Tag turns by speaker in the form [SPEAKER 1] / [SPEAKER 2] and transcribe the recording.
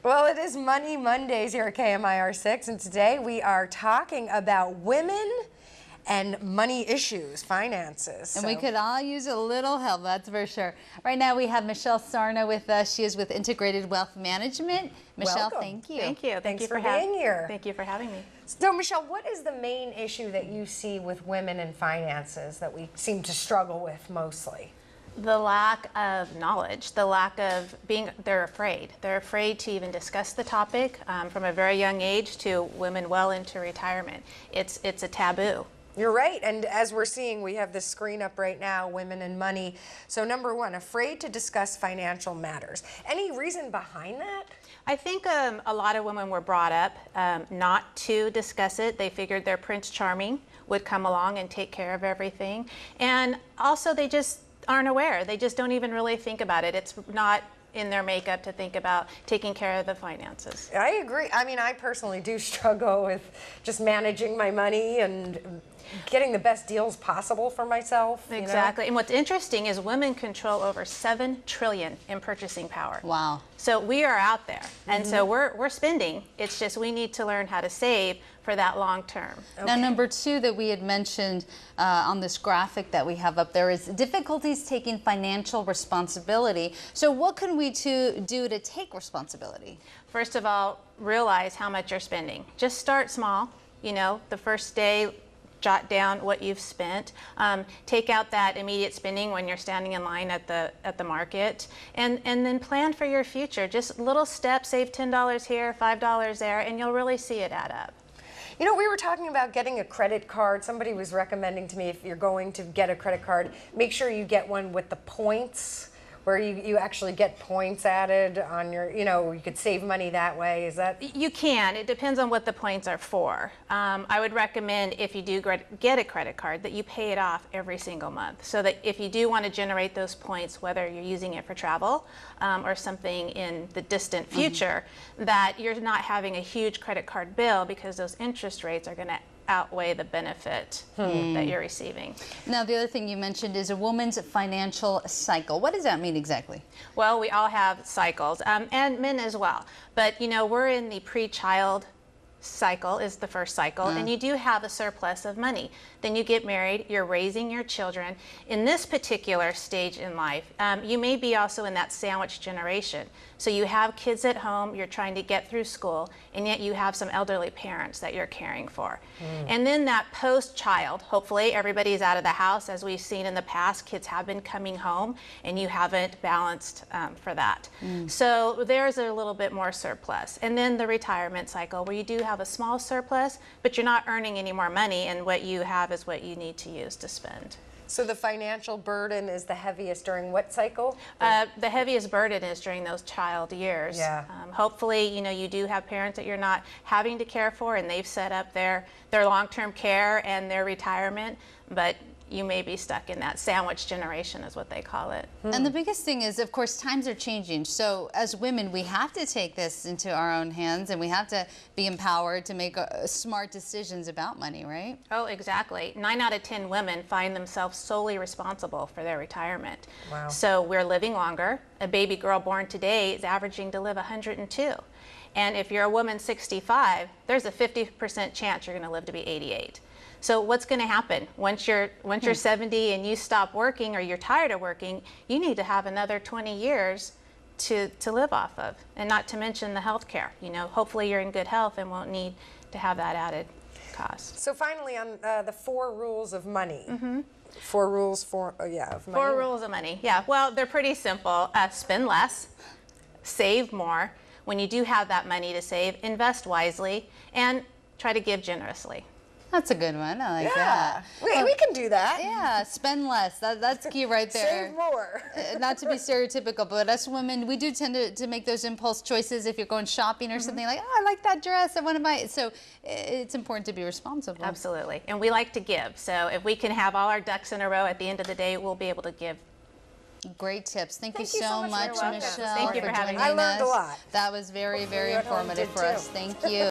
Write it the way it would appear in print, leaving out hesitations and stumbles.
[SPEAKER 1] Well, it is Money Mondays here at KMIR 6, and today we are talking about women and money issues, finances.
[SPEAKER 2] And we could all use a little help, that's for sure. Right now we have Michele Sarna with us. She is with Integrated Wealth Management. Michele,
[SPEAKER 1] Welcome.
[SPEAKER 2] thank you.
[SPEAKER 3] Thank you.
[SPEAKER 1] Thanks for being here.
[SPEAKER 3] Thank you for having me.
[SPEAKER 1] So, Michele, what is the main issue that you see with women and finances that we seem to struggle with mostly?
[SPEAKER 3] The lack of knowledge, the lack of they're afraid. They're afraid to even discuss the topic from a very young age to women well into retirement. It's a taboo.
[SPEAKER 1] You're right, and as we're seeing, we have this screen up right now, Women and Money. So number one, afraid to discuss financial matters. Any reason behind that?
[SPEAKER 3] I think a lot of women were brought up not to discuss it. They figured their Prince Charming would come along and take care of everything. And also they just aren't aware. They just don't even really think about it. It's not in their makeup to think about taking care of the finances.
[SPEAKER 1] I agree. I mean, I personally do struggle with just managing my money and getting the best deals possible for myself.
[SPEAKER 3] Exactly. And what's interesting is women control over $7 trillion in purchasing power.
[SPEAKER 2] Wow.
[SPEAKER 3] So we are out there, and so we're spending. It's just we need to learn how to save for that long term.
[SPEAKER 2] Okay. Now, number two that we had mentioned on this graphic that we have up there is difficulties taking financial responsibility. So what can we do to take responsibility?
[SPEAKER 3] First of all, realize how much you're spending. Just start small. You know, the first day, jot down what you've spent. Take out that immediate spending when you're standing in line at the market, and then plan for your future. Just little steps, save $10 here, $5 there, and you'll really see it add up.
[SPEAKER 1] You know, we were talking about getting a credit card. Somebody was recommending to me, if you're going to get a credit card, make sure you get one with the points, where you actually get points added on your, you could save money that way. Is that?
[SPEAKER 3] You can. It depends on what the points are for. I would recommend, if you do get a credit card, that you pay it off every single month, so that if you do want to generate those points, whether you're using it for travel or something in the distant future, that you're not having a huge credit card bill, because those interest rates are going to outweigh the benefit that you're receiving.
[SPEAKER 2] Now, the other thing you mentioned is a woman's financial cycle. What does that mean exactly?
[SPEAKER 3] Well, we all have cycles, and men as well. But, we're in the pre-child cycle is the first cycle, and you do have a surplus of money. Then you get married, you're raising your children. In this particular stage in life, you may be also in that sandwich generation. So you have kids at home, you're trying to get through school, and yet you have some elderly parents that you're caring for. And then that post-child, hopefully everybody's out of the house. As we've seen in the past, kids have been coming home, and you haven't balanced for that. So there's a little bit more surplus. And then the retirement cycle, where you do have a small surplus, but you're not earning any more money, and what you have is what you need to use to spend.
[SPEAKER 1] So the financial burden is the heaviest during what cycle?
[SPEAKER 3] The heaviest burden is during those child years.
[SPEAKER 1] Yeah.
[SPEAKER 3] Hopefully, you do have parents that you're not having to care for, and they've set up their long-term care and their retirement, but you may be stuck in that sandwich generation, is what they call it.
[SPEAKER 2] And the biggest thing is, of course, times are changing. So as women, we have to take this into our own hands, and we have to be empowered to make smart decisions about money, right?
[SPEAKER 3] Oh, exactly. 9 out of 10 women find themselves solely responsible for their retirement.
[SPEAKER 1] Wow.
[SPEAKER 3] So we're living longer. A baby girl born today is averaging to live 102. And if you're a woman 65, there's a 50% chance you're going to live to be 88. So what's going to happen once you're 70 and you stop working, or you're tired of working? You need to have another 20 years to live off of, and not to mention the health care. Hopefully you're in good health and won't need to have that added cost.
[SPEAKER 1] So finally, on the 4 rules of money. 4 rules of money.
[SPEAKER 3] 4 rules of money. Yeah. Well, they're pretty simple. Spend less, save more. When you do have that money to save, invest wisely, and try to give generously.
[SPEAKER 2] That's a good one. I like that.
[SPEAKER 1] We can do that.
[SPEAKER 2] Yeah, spend less. That's key right there.
[SPEAKER 1] Save more.
[SPEAKER 2] Not to be stereotypical, but us women, we do tend to make those impulse choices. If you're going shopping or something, like, oh, I like that dress, I want to buy it. So it's important to be responsible.
[SPEAKER 3] Absolutely. And we like to give. So if we can have all our ducks in a row, at the end of the day, we'll be able to give.
[SPEAKER 2] Great tips. Thank you
[SPEAKER 1] so
[SPEAKER 2] so much,
[SPEAKER 1] Michele,
[SPEAKER 2] for
[SPEAKER 3] having me.
[SPEAKER 2] joining us.
[SPEAKER 1] I learned a lot.
[SPEAKER 2] That was very, very
[SPEAKER 1] Hopefully you at home
[SPEAKER 2] informative
[SPEAKER 1] did
[SPEAKER 2] for us.
[SPEAKER 1] too.
[SPEAKER 2] Thank you.